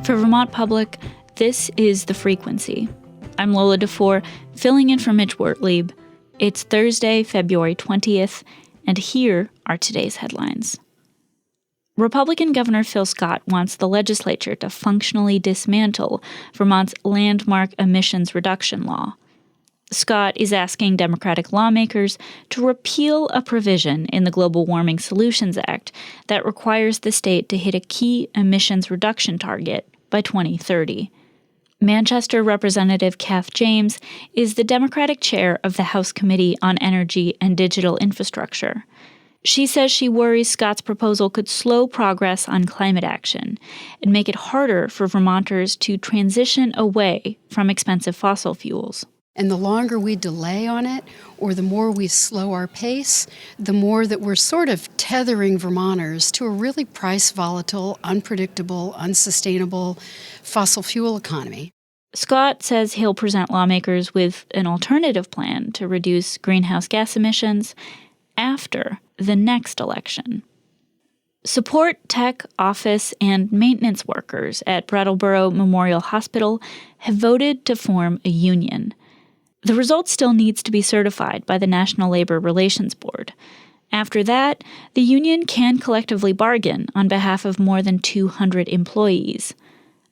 For Vermont Public, this is The Frequency. I'm Lola DeFore, filling in for Mitch Wertlieb. It's Thursday, February 20th, and here are today's headlines. Republican Governor Phil Scott wants the legislature to functionally dismantle Vermont's landmark emissions reduction law. Scott is asking Democratic lawmakers to repeal a provision in the Global Warming Solutions Act that requires the state to hit a key emissions reduction target by 2030. Manchester Representative Kath James is the Democratic chair of the House Committee on Energy and Digital Infrastructure. She says she worries Scott's proposal could slow progress on climate action and make it harder for Vermonters to transition away from expensive fossil fuels. And the longer we delay on it, or the more we slow our pace, the more that we're sort of tethering Vermonters to a really price-volatile, unpredictable, unsustainable fossil fuel economy. Scott says he'll present lawmakers with an alternative plan to reduce greenhouse gas emissions after the next election. Support, tech, office, and maintenance workers at Brattleboro Memorial Hospital have voted to form a union. The result still needs to be certified by the National Labor Relations Board. After that, the union can collectively bargain on behalf of more than 200 employees.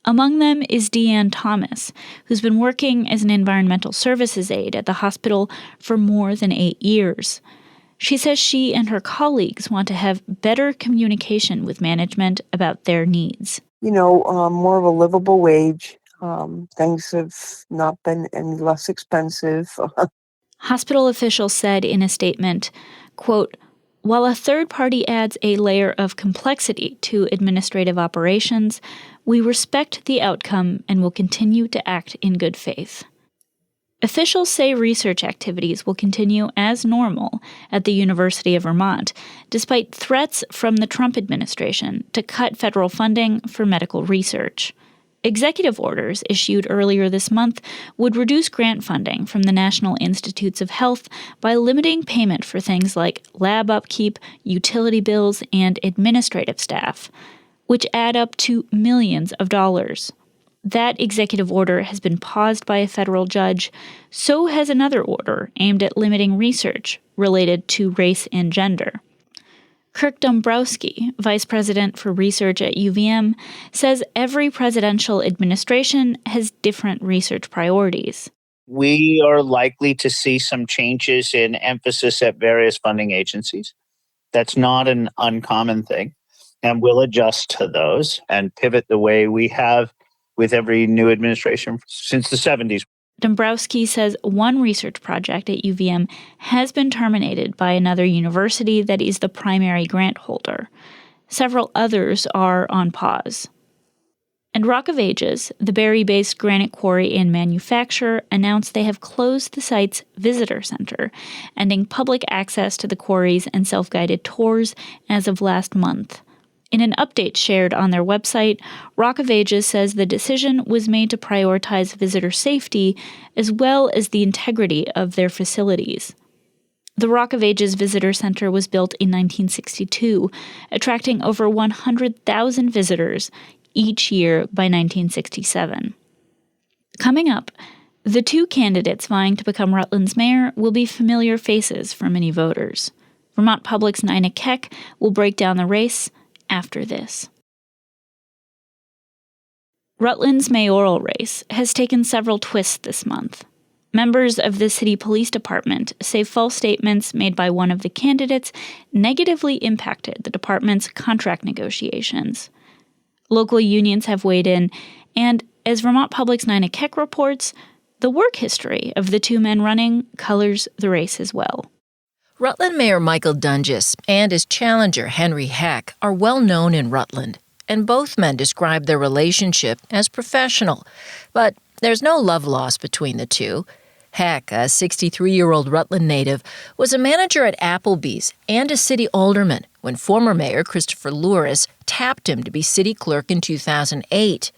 Among them is Deanne Thomas, who's been working as an environmental services aide at the hospital for more than 8 years. She says she and her colleagues want to have better communication with management about their needs. More of a livable wage. Things have not been any less expensive. Hospital officials said in a statement, quote, "While a third party adds a layer of complexity to administrative operations, we respect the outcome and will continue to act in good faith." Officials say research activities will continue as normal at the University of Vermont, despite threats from the Trump administration to cut federal funding for medical research. Executive orders issued earlier this month would reduce grant funding from the National Institutes of Health by limiting payment for things like lab upkeep, utility bills, and administrative staff, which add up to millions of dollars. That executive order has been paused by a federal judge. So has another order aimed at limiting research related to race and gender. Kirk Dombrowski, vice president for research at UVM, says every presidential administration has different research priorities. We are likely to see some changes in emphasis at various funding agencies. That's not an uncommon thing. And we'll adjust to those and pivot the way we have with every new administration since the 70s. Dombrowski says one research project at UVM has been terminated by another university that is the primary grant holder. Several others are on pause. And Rock of Ages, the Barre-based granite quarry and manufacturer, announced they have closed the site's visitor center, ending public access to the quarries and self-guided tours as of last month. In an update shared on their website, Rock of Ages says the decision was made to prioritize visitor safety as well as the integrity of their facilities. The Rock of Ages Visitor Center was built in 1962, attracting over 100,000 visitors each year by 1967. Coming up, the two candidates vying to become Rutland's mayor will be familiar faces for many voters. Vermont Public's Nina Keck will break down the race after this. Rutland's mayoral race has taken several twists this month. Members of the city police department say false statements made by one of the candidates negatively impacted the department's contract negotiations. Local unions have weighed in, and as Vermont Public's Nina Keck reports, the work history of the two men running colors the race as well. Rutland Mayor Michael Dunges and his challenger Henry Heck are well known in Rutland, and both men describe their relationship as professional. But there's no love lost between the two. Heck, a 63-year-old Rutland native, was a manager at Applebee's and a city alderman when former Mayor Christopher Louris tapped him to be city clerk in 2008.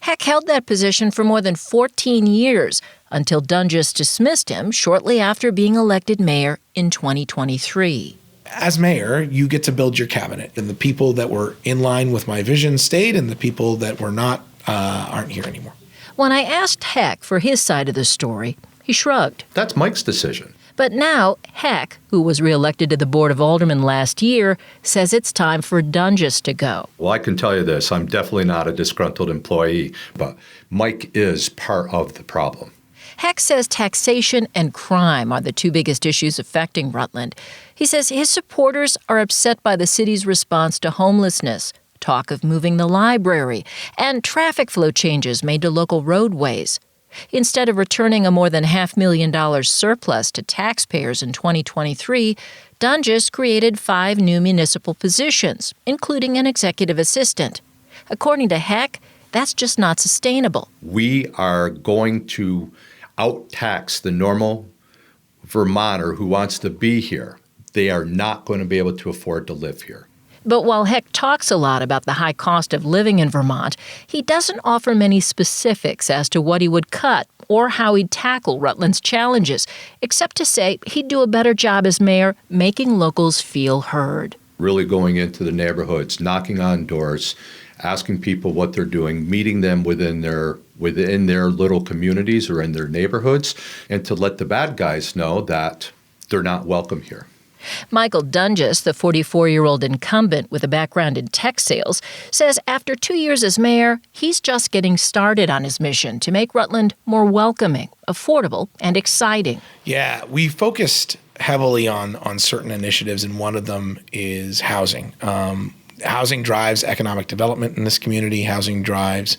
Heck held that position for more than 14 years until Dunges dismissed him shortly after being elected mayor in 2023. As mayor, you get to build your cabinet, and the people that were in line with my vision stayed, and the people that were not aren't here anymore. When I asked Heck for his side of the story, he shrugged. That's Mike's decision. But now, Heck, who was reelected to the Board of Aldermen last year, says it's time for Dunges to go. Well, I can tell you this. I'm definitely not a disgruntled employee, but Mike is part of the problem. Heck says taxation and crime are the two biggest issues affecting Rutland. He says his supporters are upset by the city's response to homelessness, talk of moving the library, and traffic flow changes made to local roadways. Instead of returning a more than $500,000 surplus to taxpayers in 2023, Dunges created 5 new municipal positions, including an executive assistant. According to Heck, that's just not sustainable. We are going to out-tax the normal Vermonter who wants to be here. They are not going to be able to afford to live here. But while Heck talks a lot about the high cost of living in Vermont, he doesn't offer many specifics as to what he would cut or how he'd tackle Rutland's challenges, except to say he'd do a better job as mayor making locals feel heard. Really going into the neighborhoods, knocking on doors, asking people what they're doing, meeting them within their little communities or in their neighborhoods, and to let the bad guys know that they're not welcome here. Michael Dunges, the 44-year-old incumbent with a background in tech sales, says after 2 years as mayor, he's just getting started on his mission to make Rutland more welcoming, affordable, and exciting. Yeah, we focused heavily on certain initiatives, and one of them is housing. Housing drives economic development in this community. Housing drives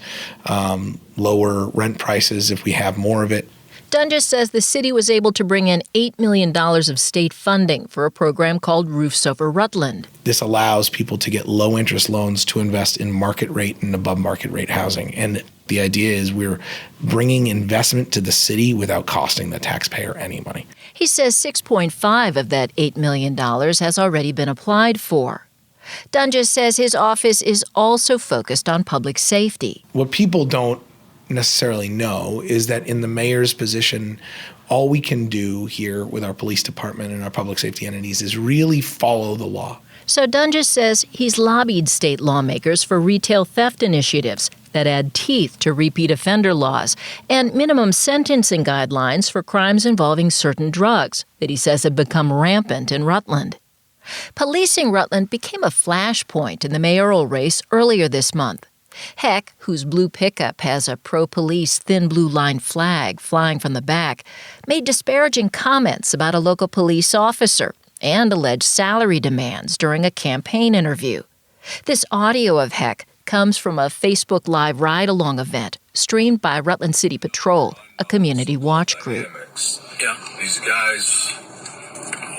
lower rent prices if we have more of it. Dunges says the city was able to bring in $8 million of state funding for a program called Roofs Over Rutland. This allows people to get low-interest loans to invest in market rate and above market rate housing. And the idea is we're bringing investment to the city without costing the taxpayer any money. He says 6.5 of that $8 million has already been applied for. Dunges says his office is also focused on public safety. What people don't necessarily know is that in the mayor's position, all we can do here with our police department and our public safety entities is really follow the law. So Dunges says he's lobbied state lawmakers for retail theft initiatives that add teeth to repeat offender laws and minimum sentencing guidelines for crimes involving certain drugs that he says have become rampant in Rutland. Policing Rutland became a flashpoint in the mayoral race earlier this month. Heck, whose blue pickup has a pro-police thin blue line flag flying from the back, made disparaging comments about a local police officer and alleged salary demands during a campaign interview. This audio of Heck comes from a Facebook Live ride-along event streamed by Rutland City Patrol, a community watch group. Yeah, these guys,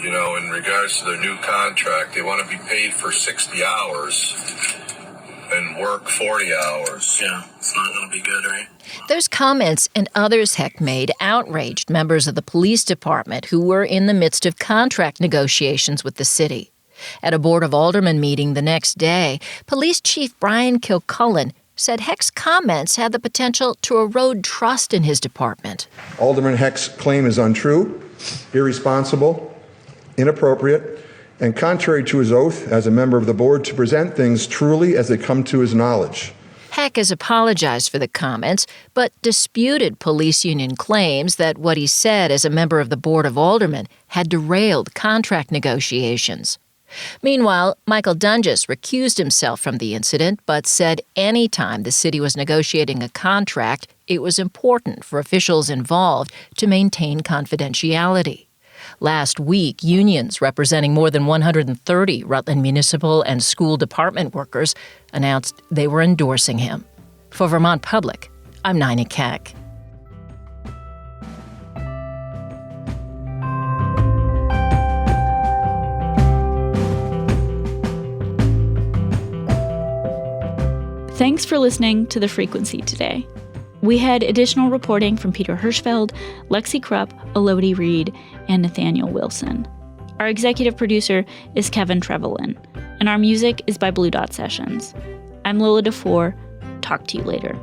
in regards to their new contract, they want to be paid for 60 hours. And work 40 hours. Yeah, it's not going to be good, right? Those comments and others Heck made outraged members of the police department who were in the midst of contract negotiations with the city. At a Board of Aldermen meeting the next day, Police Chief Brian Kilcullen said Heck's comments had the potential to erode trust in his department. Alderman Heck's claim is untrue, irresponsible, inappropriate, and contrary to his oath as a member of the board to present things truly as they come to his knowledge. Heck has apologized for the comments, but disputed police union claims that what he said as a member of the Board of Aldermen had derailed contract negotiations. Meanwhile, Michael Dunges recused himself from the incident, but said any time the city was negotiating a contract, it was important for officials involved to maintain confidentiality. Last week, unions representing more than 130 Rutland municipal and school department workers announced they were endorsing him. For Vermont Public, I'm Nina Keck. Thanks for listening to The Frequency today. We had additional reporting from Peter Hirschfeld, Lexi Krupp, Elodie Reed, and Nathaniel Wilson. Our executive producer is Kevin Trevelyan, and our music is by Blue Dot Sessions. I'm Lola DeFore. Talk to you later.